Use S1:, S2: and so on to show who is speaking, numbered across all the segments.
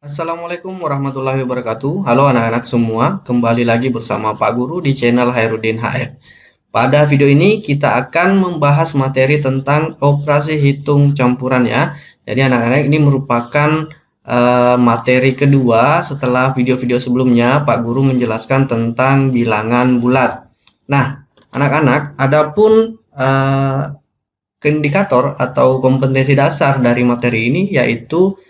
S1: Assalamualaikum warahmatullahi wabarakatuh. Halo anak-anak semua, kembali lagi bersama Pak Guru di channel Hairudin HR. Pada video ini kita akan membahas materi tentang operasi hitung campuran ya. Jadi anak-anak ini merupakan materi kedua setelah video-video sebelumnya Pak Guru menjelaskan tentang bilangan bulat. Nah, anak-anak, adapun indikator atau kompetensi dasar dari materi ini yaitu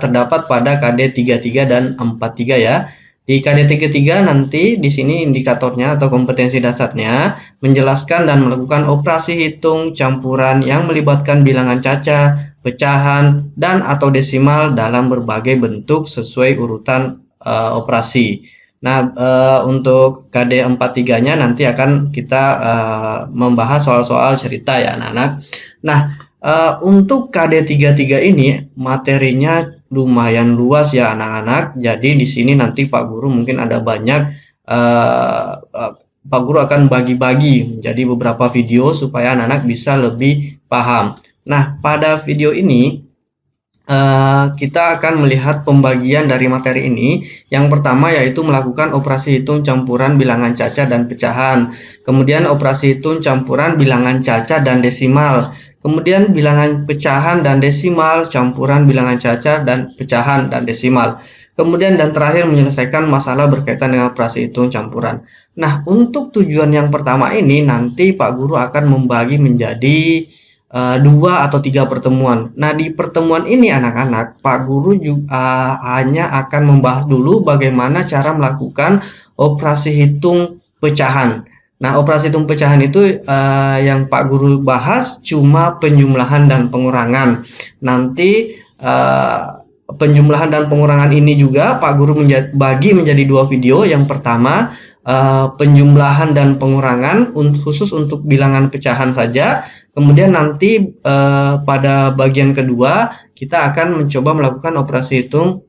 S1: terdapat pada KD 33 dan 43 ya. Di KD 33 nanti di sini indikatornya atau kompetensi dasarnya menjelaskan dan melakukan operasi hitung campuran yang melibatkan bilangan caca, pecahan, dan atau desimal dalam berbagai bentuk sesuai urutan operasi. Nah, untuk KD 43-nya nanti akan kita membahas soal-soal cerita ya anak-anak. Nah, untuk KD 33 ini materinya lumayan luas ya anak-anak. Jadi di sini nanti Pak Guru mungkin ada banyak Pak Guru akan bagi-bagi menjadi beberapa video supaya anak-anak bisa lebih paham. Nah, pada video ini kita akan melihat pembagian dari materi ini. Yang pertama yaitu melakukan operasi hitung campuran bilangan caca dan pecahan. Kemudian operasi hitung campuran bilangan caca dan desimal. Kemudian bilangan pecahan dan desimal, campuran bilangan caca dan pecahan dan desimal. Kemudian dan terakhir menyelesaikan masalah berkaitan dengan operasi hitung campuran. Nah, untuk tujuan yang pertama ini nanti Pak Guru akan membagi menjadi 2 atau 3 pertemuan. Nah, di pertemuan ini anak-anak, Pak Guru juga hanya akan membahas dulu bagaimana cara melakukan operasi hitung pecahan. Nah, operasi hitung pecahan itu yang Pak Guru bahas cuma penjumlahan dan pengurangan. Nanti penjumlahan dan pengurangan ini juga Pak Guru bagi menjadi 2 video. Yang pertama penjumlahan dan pengurangan khusus untuk bilangan pecahan saja. Kemudian nanti pada bagian kedua kita akan mencoba melakukan operasi hitung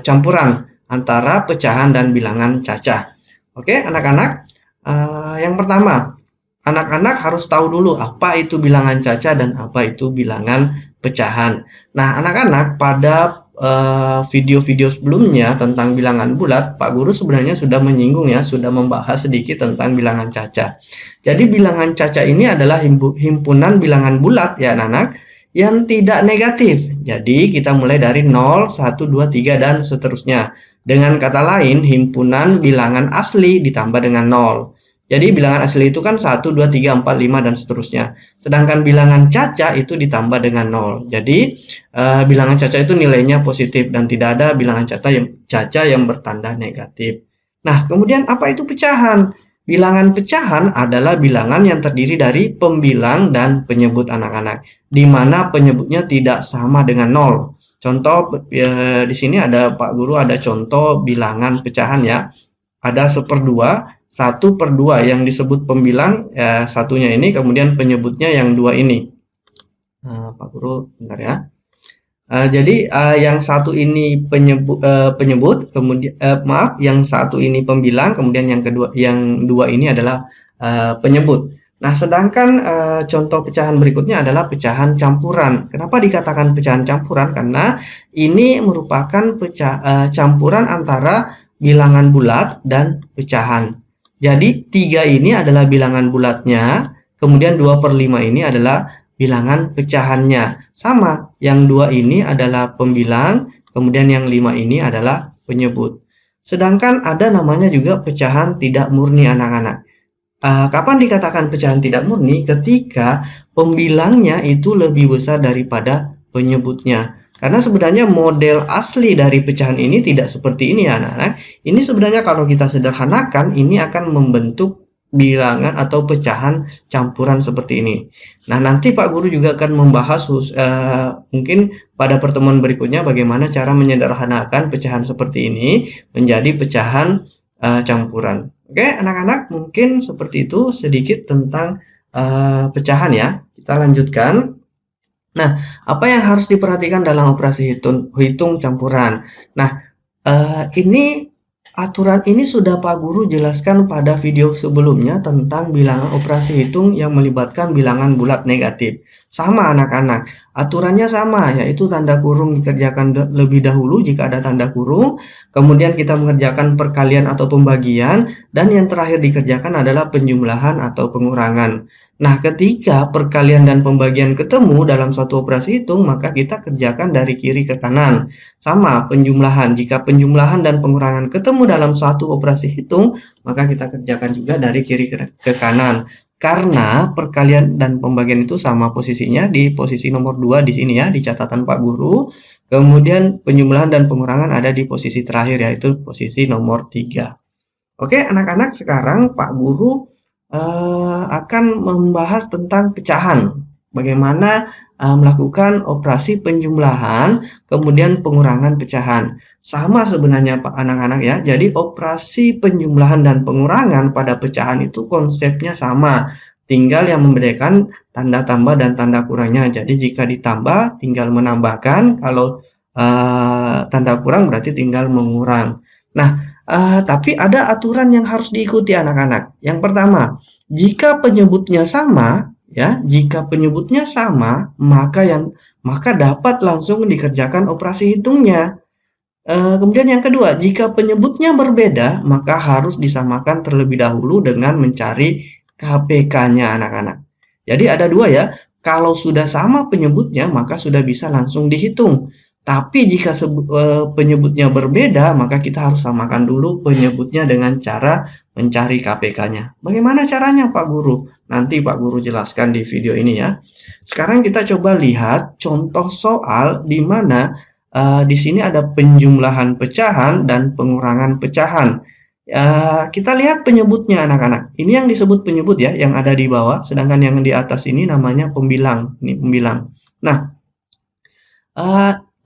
S1: campuran antara pecahan dan bilangan caca. Oke, anak-anak. Yang pertama, anak-anak harus tahu dulu apa itu bilangan caca dan apa itu bilangan pecahan. Nah, anak-anak pada video-video sebelumnya tentang bilangan bulat, Pak Guru sebenarnya sudah menyinggung ya, sudah membahas sedikit tentang bilangan caca. Jadi bilangan caca ini adalah himpunan bilangan bulat ya anak-anak yang tidak negatif. Jadi kita mulai dari 0, 1, 2, 3 dan seterusnya. Dengan kata lain, himpunan bilangan asli ditambah dengan 0. Jadi bilangan asli itu kan 1, 2, 3, 4, 5 dan seterusnya. Sedangkan bilangan caca itu ditambah dengan 0. Jadi bilangan caca itu nilainya positif dan tidak ada bilangan caca yang bertanda negatif. Nah, kemudian apa itu pecahan? Bilangan pecahan adalah bilangan yang terdiri dari pembilang dan penyebut anak-anak, di mana penyebutnya tidak sama dengan 0. Contoh di sini ada Pak Guru ada contoh bilangan pecahan ya. Ada 1/2, 1/2 yang disebut pembilang satunya ini, kemudian penyebutnya yang 2 ini. Pak Guru bentar ya. Jadi yang satu ini penyebut, kemudian yang satu ini pembilang, kemudian yang dua ini adalah penyebut. Nah, sedangkan contoh pecahan berikutnya adalah pecahan campuran. Kenapa dikatakan pecahan campuran? Karena ini merupakan campuran antara bilangan bulat dan pecahan. Jadi 3 ini adalah bilangan bulatnya, kemudian 2/5 ini adalah bilangan pecahannya. Sama, yang 2 ini adalah pembilang, kemudian yang 5 ini adalah penyebut. Sedangkan ada namanya juga pecahan tidak murni anak-anak. Kapan dikatakan pecahan tidak murni? Ketika pembilangnya itu lebih besar daripada penyebutnya. Karena sebenarnya model asli dari pecahan ini tidak seperti ini ya anak-anak. Ini sebenarnya kalau kita sederhanakan, ini akan membentuk bilangan atau pecahan campuran seperti ini. Nah, nanti Pak Guru juga akan membahas mungkin pada pertemuan berikutnya bagaimana cara menyederhanakan pecahan seperti ini menjadi pecahan campuran. Oke, anak-anak, mungkin seperti itu sedikit tentang pecahan ya. Kita lanjutkan. Nah, apa yang harus diperhatikan dalam operasi hitung campuran? Nah, ini aturan ini sudah Pak Guru jelaskan pada video sebelumnya tentang bilangan operasi hitung yang melibatkan bilangan bulat negatif. Sama anak-anak, aturannya sama, yaitu tanda kurung dikerjakan lebih dahulu jika ada tanda kurung, kemudian kita mengerjakan perkalian atau pembagian, dan yang terakhir dikerjakan adalah penjumlahan atau pengurangan. Nah, ketika perkalian dan pembagian ketemu dalam suatu operasi hitung, maka kita kerjakan dari kiri ke kanan. Sama penjumlahan, jika penjumlahan dan pengurangan ketemu dalam satu operasi hitung, maka kita kerjakan juga dari kiri ke kanan. Karena perkalian dan pembagian itu sama posisinya di posisi nomor 2 di sini ya, di catatan Pak Guru. Kemudian penjumlahan dan pengurangan ada di posisi terakhir, yaitu posisi nomor 3. Oke, anak-anak, sekarang Pak Guru akan membahas tentang pecahan. Bagaimana melakukan operasi penjumlahan, kemudian pengurangan pecahan. Sama sebenarnya Pak anak-anak ya. Jadi operasi penjumlahan dan pengurangan pada pecahan itu konsepnya sama. Tinggal yang membedakan tanda tambah dan tanda kurangnya. Jadi jika ditambah tinggal menambahkan, kalau tanda kurang berarti tinggal mengurang. Nah, tapi ada aturan yang harus diikuti anak-anak. Yang pertama, jika penyebutnya sama, ya, jika penyebutnya sama, maka dapat langsung dikerjakan operasi hitungnya. Kemudian yang kedua, jika penyebutnya berbeda, maka harus disamakan terlebih dahulu dengan mencari KPK-nya anak-anak. Jadi ada dua ya, kalau sudah sama penyebutnya, maka sudah bisa langsung dihitung. Tapi jika penyebutnya berbeda, maka kita harus samakan dulu penyebutnya dengan cara mencari KPK-nya. Bagaimana caranya Pak Guru? Nanti Pak Guru jelaskan di video ini ya. Sekarang kita coba lihat contoh soal di mana di sini ada penjumlahan pecahan dan pengurangan pecahan. Kita lihat penyebutnya anak-anak. Ini yang disebut penyebut ya, yang ada di bawah. Sedangkan yang di atas ini namanya pembilang. Ini pembilang. Nah,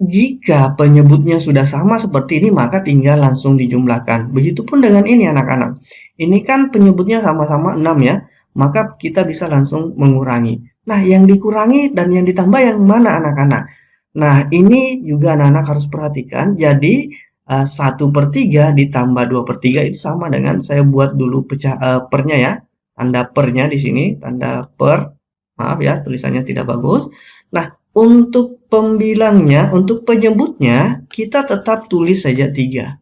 S1: jika penyebutnya sudah sama seperti ini, maka tinggal langsung dijumlahkan. Begitupun dengan ini anak-anak. Ini kan penyebutnya sama-sama 6 ya, maka kita bisa langsung mengurangi. Nah, yang dikurangi dan yang ditambah yang mana anak-anak? Nah, ini juga anak-anak harus perhatikan. Jadi, 1/3 ditambah 2/3 itu sama dengan, saya buat dulu pernya ya. Tanda pernya di sini, tanda per. Maaf ya, tulisannya tidak bagus. Nah, untuk pembilangnya, untuk penyebutnya, kita tetap tulis saja 3.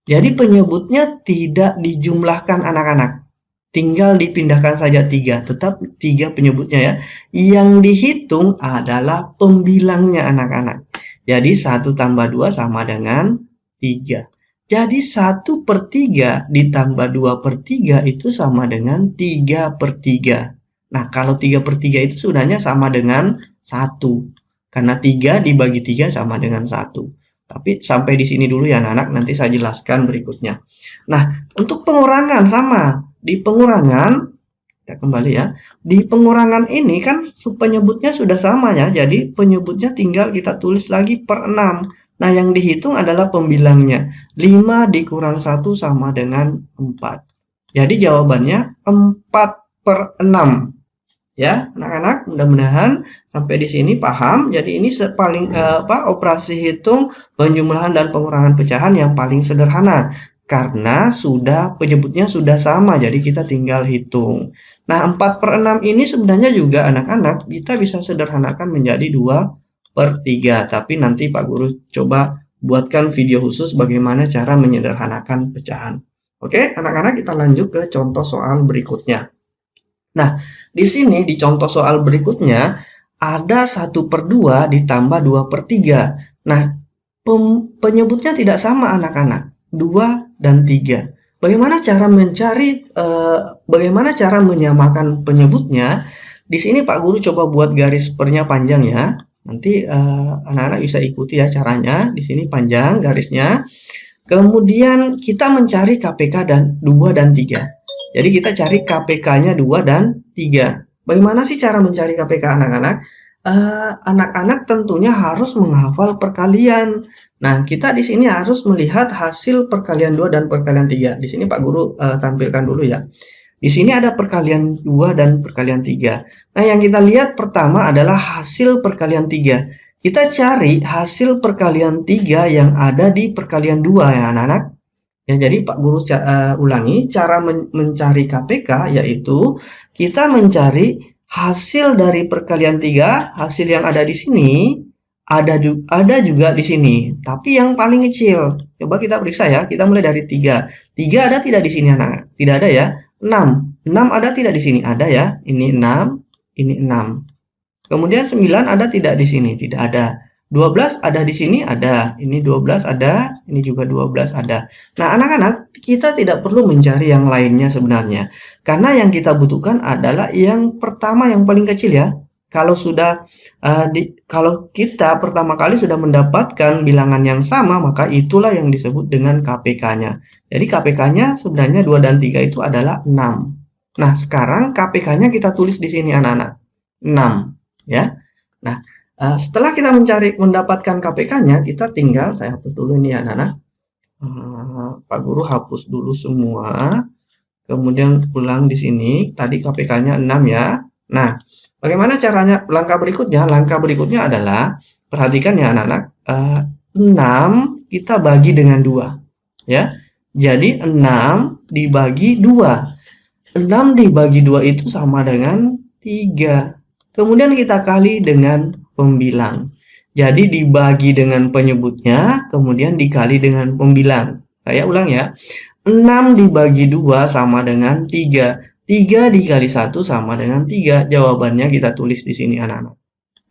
S1: Jadi penyebutnya tidak dijumlahkan anak-anak. Tinggal dipindahkan saja 3. Tetap 3 penyebutnya ya. Yang dihitung adalah pembilangnya anak-anak. Jadi 1 tambah 2 sama dengan 3. Jadi 1/3 ditambah 2/3 itu sama dengan 3/3. Nah, kalau 3/3 itu sebenarnya sama dengan 1. Karena 3 dibagi 3 sama dengan 1. Tapi sampai di sini dulu ya anak-anak, nanti saya jelaskan berikutnya. Nah, untuk pengurangan sama. Di pengurangan, kita kembali ya. Di pengurangan ini kan penyebutnya sudah sama ya. Jadi penyebutnya tinggal kita tulis lagi per 6. Nah, yang dihitung adalah pembilangnya. 5 dikurang 1 sama dengan 4. Jadi jawabannya 4/6. Ya, anak-anak, mudah-mudahan sampai di sini paham. Jadi ini operasi hitung penjumlahan dan pengurangan pecahan yang paling sederhana karena penyebutnya sudah sama, jadi kita tinggal hitung. Nah, 4/6 ini sebenarnya juga anak-anak kita bisa sederhanakan menjadi 2/3, tapi nanti Pak Guru coba buatkan video khusus bagaimana cara menyederhanakan pecahan. Oke, anak-anak, kita lanjut ke contoh soal berikutnya. Nah, di sini di contoh soal berikutnya ada 1/2 ditambah 2/3. Nah, penyebutnya tidak sama anak-anak, 2 dan 3. Bagaimana cara menyamakan penyebutnya? Di sini Pak Guru coba buat garis pernya panjang ya. Nanti anak-anak bisa ikuti ya caranya. Di sini panjang garisnya. Kemudian kita mencari KPK dan 2 dan 3. Jadi kita cari KPK-nya 2 dan 3. Bagaimana sih cara mencari KPK anak-anak? Anak-anak tentunya harus menghafal perkalian. Nah, kita di sini harus melihat hasil perkalian 2 dan perkalian 3. Di sini Pak Guru tampilkan dulu ya. Di sini ada perkalian 2 dan perkalian 3. Nah, yang kita lihat pertama adalah hasil perkalian 3. Kita cari hasil perkalian 3 yang ada di perkalian 2 ya anak-anak. Ya, jadi Pak Guru ulangi, cara mencari KPK yaitu kita mencari hasil dari perkalian 3, hasil yang ada di sini, ada juga di sini, tapi yang paling kecil. Coba kita periksa ya, kita mulai dari 3. 3 ada tidak di sini anak? Tidak ada ya. 6. 6 ada tidak di sini? Ada ya. Ini 6, ini 6. Kemudian 9 ada tidak di sini? Tidak ada. 12 ada di sini? Ada. Ini 12 ada, ini juga 12 ada. Nah, anak-anak, kita tidak perlu mencari yang lainnya sebenarnya. Karena yang kita butuhkan adalah yang pertama yang paling kecil ya. Kalau kalau kita pertama kali sudah mendapatkan bilangan yang sama, maka itulah yang disebut dengan KPK-nya. Jadi KPK-nya sebenarnya 2 dan 3 itu adalah 6. Nah, sekarang KPK-nya kita tulis di sini anak-anak. 6 ya. Nah, setelah kita mendapatkan KPK-nya, kita tinggal, saya hapus dulu ini anak-anak. Pak Guru hapus dulu semua. Kemudian ulang di sini. Tadi KPK-nya 6 ya. Nah, bagaimana caranya? Langkah berikutnya adalah, perhatikan ya anak-anak. 6 kita bagi dengan 2. Ya. Jadi 6 dibagi 2. 6 dibagi 2 itu sama dengan 3. Kemudian kita kali dengan pembilang. Jadi dibagi dengan penyebutnya, kemudian dikali dengan pembilang. Saya ulang ya. 6 dibagi 2 sama dengan 3. 3 dikali 1 sama dengan 3. Jawabannya kita tulis di sini anak-anak.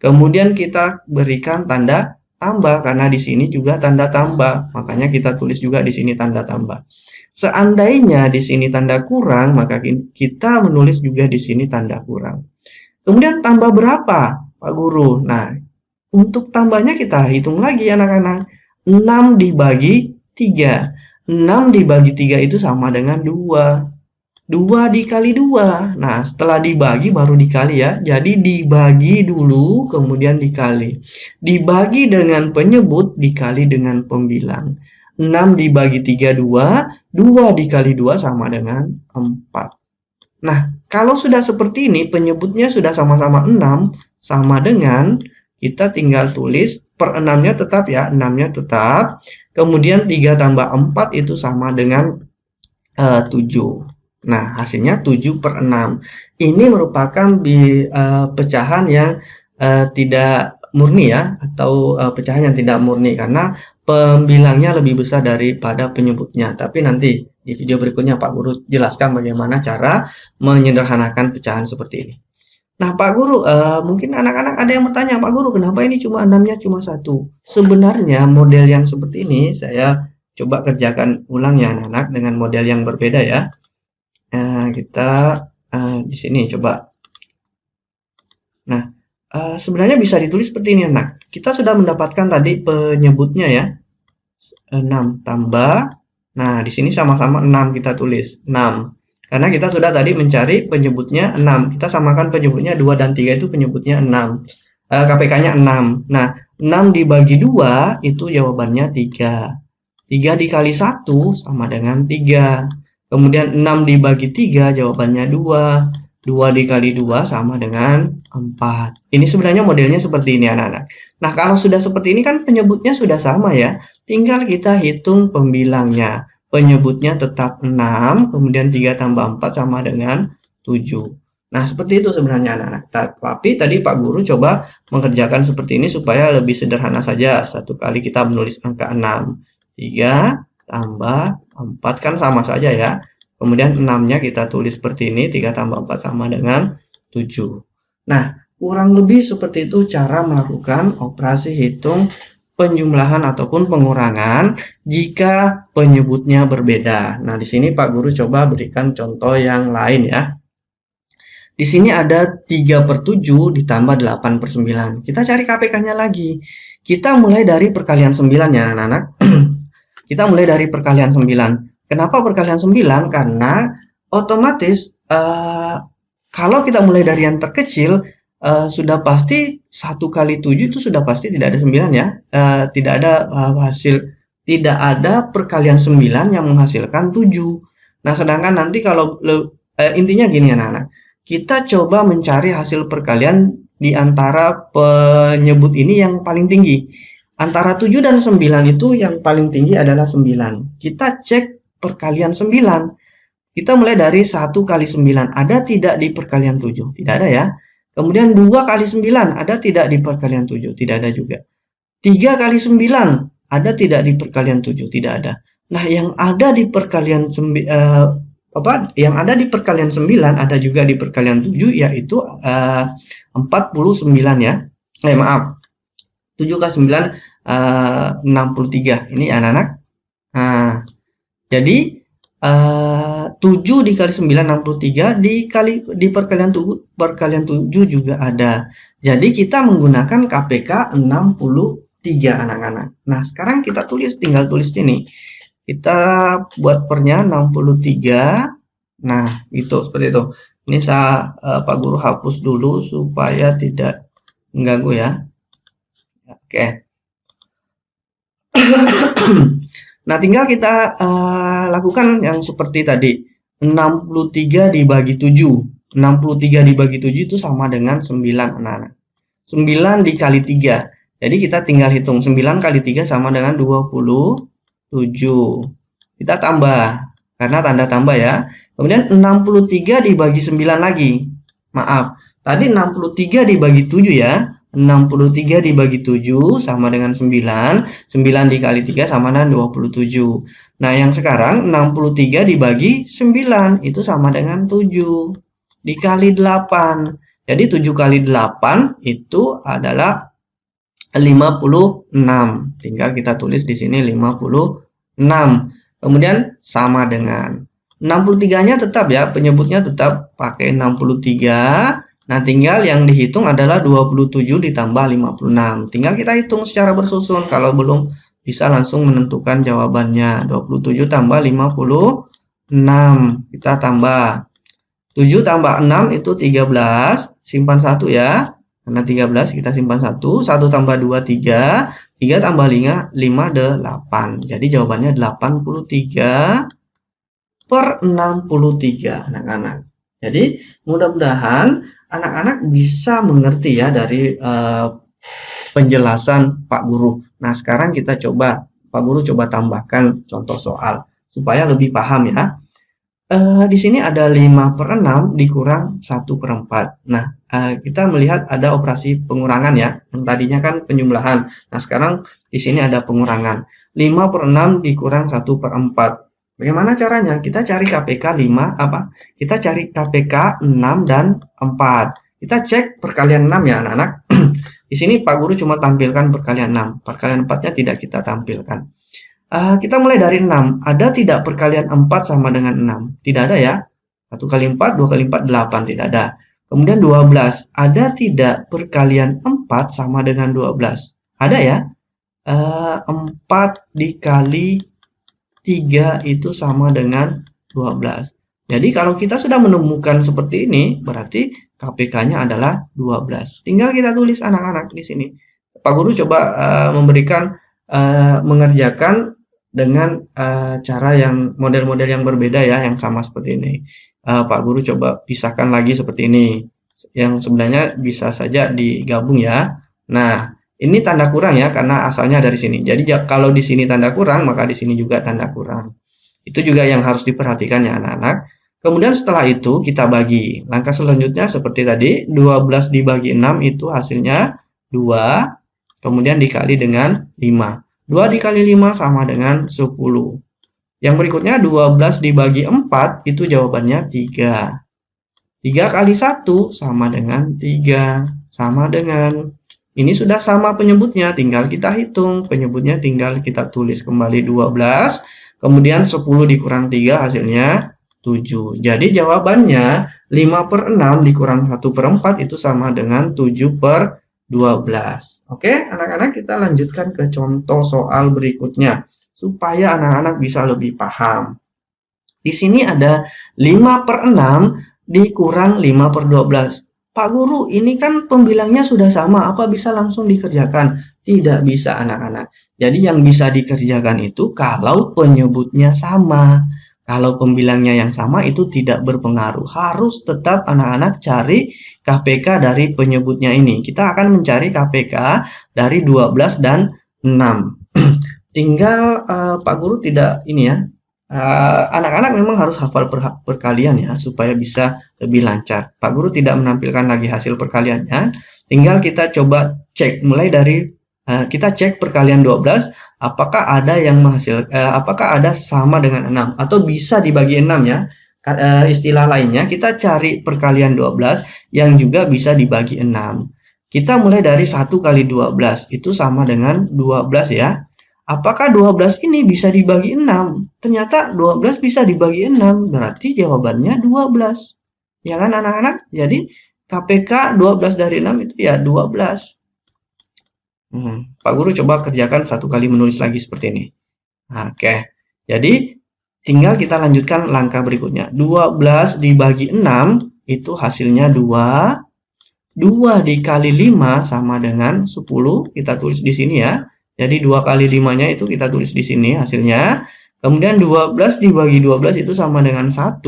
S1: Kemudian kita berikan tanda tambah, karena di sini juga tanda tambah. Makanya kita tulis juga di sini tanda tambah. Seandainya di sini tanda kurang, maka kita menulis juga di sini tanda kurang. Kemudian tambah berapa, Pak Guru? Nah, untuk tambahnya kita hitung lagi anak-anak. 6 dibagi 3. 6 dibagi 3 itu sama dengan 2. 2 dikali 2. Nah, setelah dibagi baru dikali ya. Jadi dibagi dulu, kemudian dikali. Dibagi dengan penyebut, dikali dengan pembilang. 6 dibagi 3, 2. 2 dikali 2 sama dengan 4. Nah, kalau sudah seperti ini, penyebutnya sudah sama-sama 6, sama dengan, kita tinggal tulis per 6-nya tetap ya, 6-nya tetap. Kemudian 3 tambah 4 itu sama dengan 7. Nah, hasilnya 7 per 6. Ini merupakan pecahan yang tidak murni ya, atau pecahan yang tidak murni, karena pembilangnya lebih besar daripada penyebutnya. Tapi nanti di video berikutnya Pak Guru jelaskan bagaimana cara menyederhanakan pecahan seperti ini. Nah, Pak Guru, mungkin anak-anak ada yang bertanya, Pak Guru, kenapa ini cuma 6-nya cuma 1? Sebenarnya model yang seperti ini saya coba kerjakan ulang ya anak-anak dengan model yang berbeda ya. Kita di sini coba. Nah, sebenarnya bisa ditulis seperti ini anak. Kita sudah mendapatkan tadi penyebutnya ya. 6 tambah. Nah, di sini sama-sama 6 kita tulis. 6. Karena kita sudah tadi mencari penyebutnya 6. Kita samakan penyebutnya 2 dan 3 itu penyebutnya 6. KPK-nya 6. Nah, 6 dibagi 2 itu jawabannya 3. 3 dikali 1 sama dengan 3. Kemudian 6 dibagi 3 jawabannya 2. 2 dikali 2 sama dengan 4. Ini sebenarnya modelnya seperti ini anak-anak. Nah, kalau sudah seperti ini kan penyebutnya sudah sama ya. Tinggal kita hitung pembilangnya. Penyebutnya tetap 6, kemudian 3 tambah 4 sama dengan 7. Nah, seperti itu sebenarnya anak-anak. Tapi tadi Pak Guru coba mengerjakan seperti ini supaya lebih sederhana saja. Satu kali kita menulis angka 6. 3 tambah 4 kan sama saja ya. Kemudian 6-nya kita tulis seperti ini. 3 tambah 4 sama dengan 7. Nah, kurang lebih seperti itu cara melakukan operasi hitung penjumlahan ataupun pengurangan jika penyebutnya berbeda. Nah, di sini Pak Guru coba berikan contoh yang lain ya. Di sini ada 3/7 ditambah 8/9. Kita cari KPK-nya lagi. Kita mulai dari perkalian 9 ya anak-anak. Kita mulai dari perkalian 9. Kenapa perkalian 9? Karena otomatis kalau kita mulai dari yang terkecil, sudah pasti 1 kali 7 itu sudah pasti tidak ada 9 ya. Tidak ada tidak ada perkalian 9 yang menghasilkan 7. Nah, sedangkan nanti kalau intinya gini anak-anak. Kita coba mencari hasil perkalian di antara penyebut ini yang paling tinggi. Antara 7 dan 9 itu yang paling tinggi adalah 9. Kita cek perkalian 9. Kita mulai dari 1 kali 9, ada tidak di perkalian 7? Tidak ada ya. Kemudian 2 kali 9, ada tidak di perkalian 7? Tidak ada juga. 3 kali 9, ada tidak di perkalian 7? Tidak ada. Nah, yang ada di perkalian 9 ada juga di perkalian 7, yaitu 49 ya. Maaf. 7 kali 9 63. Ini anak-anak. Nah, jadi 7 dikali 9 63, di perkalian 7 juga ada. Jadi kita menggunakan KPK 63 anak-anak. Nah, sekarang kita tinggal tulis ini. Kita buat pernya 63. Nah, itu seperti itu. Ini Pak Guru hapus dulu supaya tidak mengganggu ya. Oke. Nah, tinggal kita lakukan yang seperti tadi. 63 dibagi 7. 63 dibagi 7 itu sama dengan 9, anak-anak. 9 dikali 3. Jadi kita tinggal hitung 9 kali 3 sama dengan 27. Kita tambah, karena tanda tambah ya. Kemudian 63 dibagi 9 lagi. Maaf, tadi 63 dibagi 7 ya. 63 dibagi 7 sama dengan 9. 9 dikali 3 sama dengan 27. Nah, yang sekarang 63 dibagi 9 itu sama dengan 7 dikali 8. Jadi 7 kali 8 itu adalah 56. Tinggal kita tulis di sini 56. Kemudian sama dengan 63-nya tetap ya, penyebutnya tetap pakai 63. Nah, tinggal yang dihitung adalah 27 ditambah 56. Tinggal kita hitung secara bersusun. Kalau belum bisa langsung menentukan jawabannya. 27 tambah 56. Kita tambah. 7 tambah 6 itu 13. Simpan 1 ya. Karena 13 kita simpan 1. 1 tambah 2, 3. 3 tambah 5, 8. Jadi jawabannya 83 per 63 anak-anak. Jadi mudah-mudahan anak-anak bisa mengerti ya dari penjelasan Pak Guru. Nah, sekarang kita coba, Pak Guru coba tambahkan contoh soal supaya lebih paham ya. Di sini ada 5 per 6 dikurang 1 per 4. Nah, kita melihat ada operasi pengurangan ya. Yang tadinya kan penjumlahan. Nah, sekarang di sini ada pengurangan. 5 per 6 dikurang 1 per 4. Bagaimana caranya? Kita cari KPK 5 Kita cari KPK 6 dan 4. Kita cek perkalian 6 ya anak-anak. Di sini Pak Guru cuma tampilkan perkalian 6. Perkalian 4-nya tidak kita tampilkan. Kita mulai dari 6. Ada tidak perkalian 4 sama dengan 6? Tidak ada ya. 1 kali 4, 2 kali 4, 8. Tidak ada. Kemudian 12. Ada tidak perkalian 4 sama dengan 12? Ada ya. 4 dikali 3 itu sama dengan 12. Jadi kalau kita sudah menemukan seperti ini, berarti KPK-nya adalah 12. Tinggal kita tulis anak-anak di sini. Pak Guru coba mengerjakan dengan cara yang model-model yang berbeda ya, yang sama seperti ini. Pak Guru coba pisahkan lagi seperti ini. Yang sebenarnya bisa saja digabung ya. Nah, ini tanda kurang ya, karena asalnya dari sini. Jadi kalau di sini tanda kurang, maka di sini juga tanda kurang. Itu juga yang harus diperhatikan ya anak-anak. Kemudian setelah itu kita bagi. Langkah selanjutnya seperti tadi, 12 dibagi 6 itu hasilnya 2. Kemudian dikali dengan 5. 2 dikali 5 sama dengan 10. Yang berikutnya 12 dibagi 4 itu jawabannya 3. 3 kali 1 sama dengan 3. Sama dengan... Ini sudah sama penyebutnya, tinggal kita hitung. Penyebutnya tinggal kita tulis kembali 12. Kemudian 10 dikurang 3 hasilnya 7. Jadi jawabannya 5 per 6 dikurang 1 per 4 itu sama dengan 7 per 12. Oke, anak-anak kita lanjutkan ke contoh soal berikutnya. Supaya anak-anak bisa lebih paham. Di sini ada 5 per 6 dikurang 5 per 12. Pak Guru, ini kan pembilangnya sudah sama, apa bisa langsung dikerjakan? Tidak bisa anak-anak. Jadi yang bisa dikerjakan itu kalau penyebutnya sama. Kalau pembilangnya yang sama itu tidak berpengaruh. Harus tetap anak-anak cari KPK dari penyebutnya ini. Kita akan mencari KPK dari 12 dan 6. Tinggal Pak Guru tidak ini ya. Anak-anak memang harus hafal perkalian ya, supaya bisa lebih lancar. Pak Guru tidak menampilkan lagi hasil perkaliannya, tinggal kita coba cek, mulai dari kita cek perkalian 12, apakah ada yang apakah ada sama dengan 6, atau bisa dibagi 6 ya. Istilah lainnya, kita cari perkalian 12 yang juga bisa dibagi 6. Kita mulai dari 1 kali 12, itu sama dengan 12 ya. Apakah 12 ini bisa dibagi 6? Ternyata 12 bisa dibagi 6, berarti jawabannya 12. Ya kan anak-anak? Jadi KPK 12 dari 6 itu ya 12. Pak Guru coba kerjakan 1 kali menulis lagi seperti ini. Oke, jadi tinggal kita lanjutkan langkah berikutnya. 12 dibagi 6 itu hasilnya 2. 2 dikali 5 sama dengan 10. Kita tulis di sini ya. Jadi 2 kali 5-nya itu kita tulis di sini hasilnya. Kemudian 12 dibagi 12 itu sama dengan 1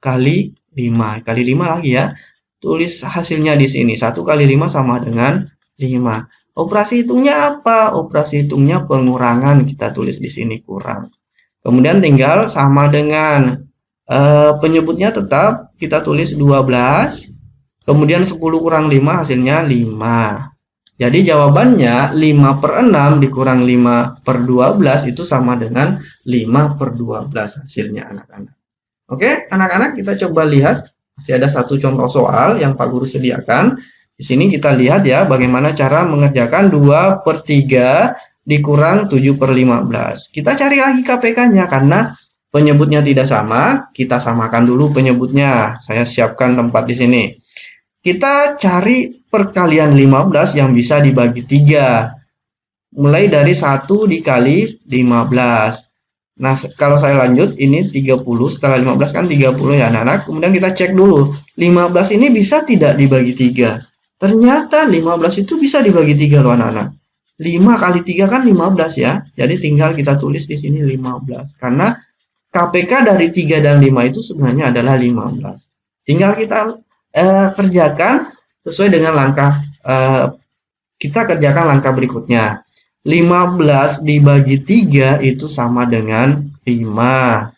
S1: kali 5. Kali 5 lagi ya. Tulis hasilnya di sini. 1 kali 5 sama dengan 5. Operasi hitungnya apa? Operasi hitungnya pengurangan. Kita tulis di sini kurang. Kemudian tinggal sama dengan penyebutnya tetap kita tulis 12. Kemudian 10 kurang 5 hasilnya 5. Jadi jawabannya 5 per 6 dikurang 5 per 12 itu sama dengan 5 per 12 hasilnya anak-anak. Oke, anak-anak kita coba lihat. Masih ada satu contoh soal yang Pak Guru sediakan. Di sini kita lihat ya bagaimana cara mengerjakan 2 per 3 dikurang 7 per 15. Kita cari lagi KPK-nya karena penyebutnya tidak sama. Kita samakan dulu penyebutnya. Saya siapkan tempat di sini. Kita cari perkalian 15 yang bisa dibagi 3. Mulai dari 1 dikali 15. Nah, kalau saya lanjut, ini 30. Setelah 15 kan 30 ya anak-anak. Kemudian kita cek dulu. 15 ini bisa tidak dibagi 3? Ternyata 15 itu bisa dibagi 3 loh anak-anak. 5 kali 3 kan 15 ya. Jadi tinggal kita tulis di sini 15. Karena KPK dari 3 dan 5 itu sebenarnya adalah 15. Tinggal kita kerjakan sesuai dengan langkah kita kerjakan langkah berikutnya. 15 dibagi 3 itu sama dengan 5.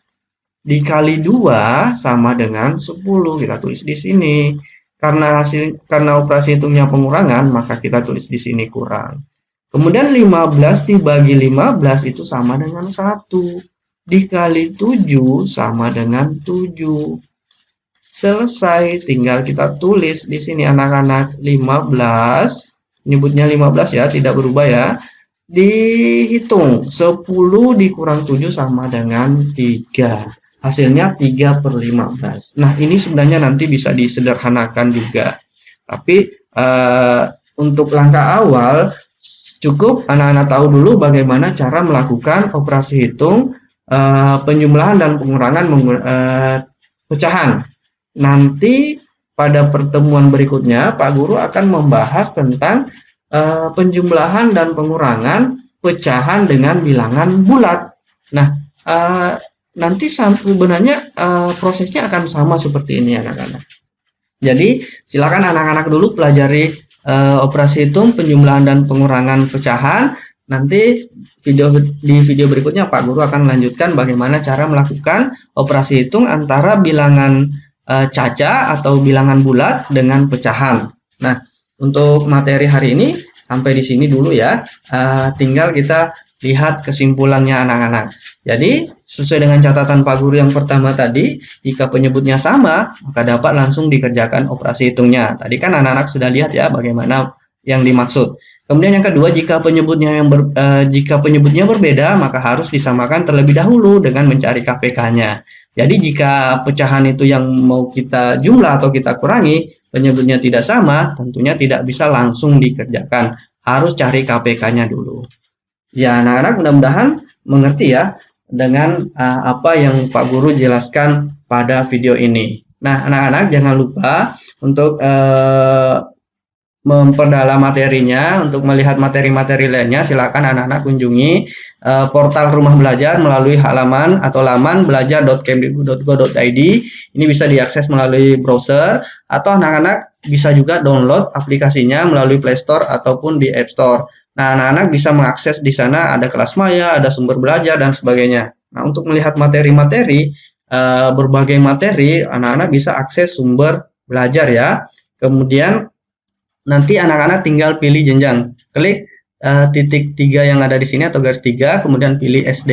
S1: Dikali 2 sama dengan 10. Kita tulis di sini. Karena operasi hitungnya pengurangan, maka kita tulis di sini kurang. Kemudian 15 dibagi 15 itu sama dengan 1. Dikali 7 sama dengan 7. Selesai, tinggal kita tulis di sini anak-anak 15, nyebutnya 15 ya, tidak berubah ya. Dihitung 10 dikurang 7 sama dengan 3. Hasilnya 3 per 15. Nah, ini sebenarnya nanti bisa disederhanakan juga. Tapi untuk langkah awal cukup anak-anak tahu dulu bagaimana cara melakukan operasi hitung penjumlahan dan pengurangan pecahan. Nanti pada pertemuan berikutnya Pak Guru akan membahas tentang penjumlahan dan pengurangan pecahan dengan bilangan bulat. Nah, nanti sebenarnya prosesnya akan sama seperti ini anak-anak. Jadi silakan anak-anak dulu pelajari operasi hitung penjumlahan dan pengurangan pecahan. Nanti di video berikutnya Pak Guru akan melanjutkan bagaimana cara melakukan operasi hitung antara bilangan caca atau bilangan bulat dengan pecahan. Nah, untuk materi hari ini sampai di sini dulu ya. Tinggal kita lihat kesimpulannya anak-anak. Jadi, sesuai dengan catatan Pak Guru yang pertama tadi, jika penyebutnya sama, maka dapat langsung dikerjakan operasi hitungnya. Tadi kan anak-anak sudah lihat ya bagaimana yang dimaksud. Kemudian yang kedua, jika penyebutnya berbeda, maka harus disamakan terlebih dahulu dengan mencari KPK-nya. Jadi jika pecahan itu yang mau kita jumlah atau kita kurangi, penyebutnya tidak sama, tentunya tidak bisa langsung dikerjakan. Harus cari KPK-nya dulu. Ya, anak-anak mudah-mudahan mengerti ya dengan apa yang Pak Guru jelaskan pada video ini. Nah, anak-anak jangan lupa untuk memperdalam materinya. Untuk melihat materi-materi lainnya, silakan anak-anak kunjungi portal Rumah Belajar melalui halaman atau laman belajar.kemdikbud.go.id. Ini bisa diakses melalui browser atau anak-anak bisa juga download aplikasinya melalui Play Store ataupun di App Store. Nah, anak-anak bisa mengakses di sana, ada kelas maya, ada sumber belajar dan sebagainya. Nah, untuk melihat materi-materi, berbagai materi, anak-anak bisa akses sumber belajar ya. Kemudian nanti anak-anak tinggal pilih jenjang. Klik titik 3 yang ada di sini atau garis 3, kemudian pilih SD.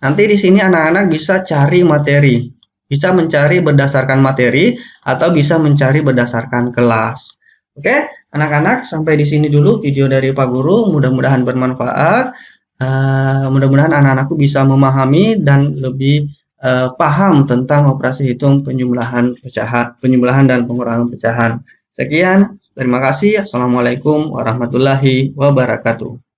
S1: Nanti di sini anak-anak bisa cari materi. Bisa mencari berdasarkan materi atau bisa mencari berdasarkan kelas. Oke, anak-anak sampai di sini dulu video dari Pak Guru. Mudah-mudahan bermanfaat. Mudah-mudahan anak-anakku bisa memahami dan lebih paham tentang operasi hitung penjumlahan pecahan, penjumlahan dan pengurangan pecahan. Sekian, terima kasih. Assalamualaikum warahmatullahi wabarakatuh.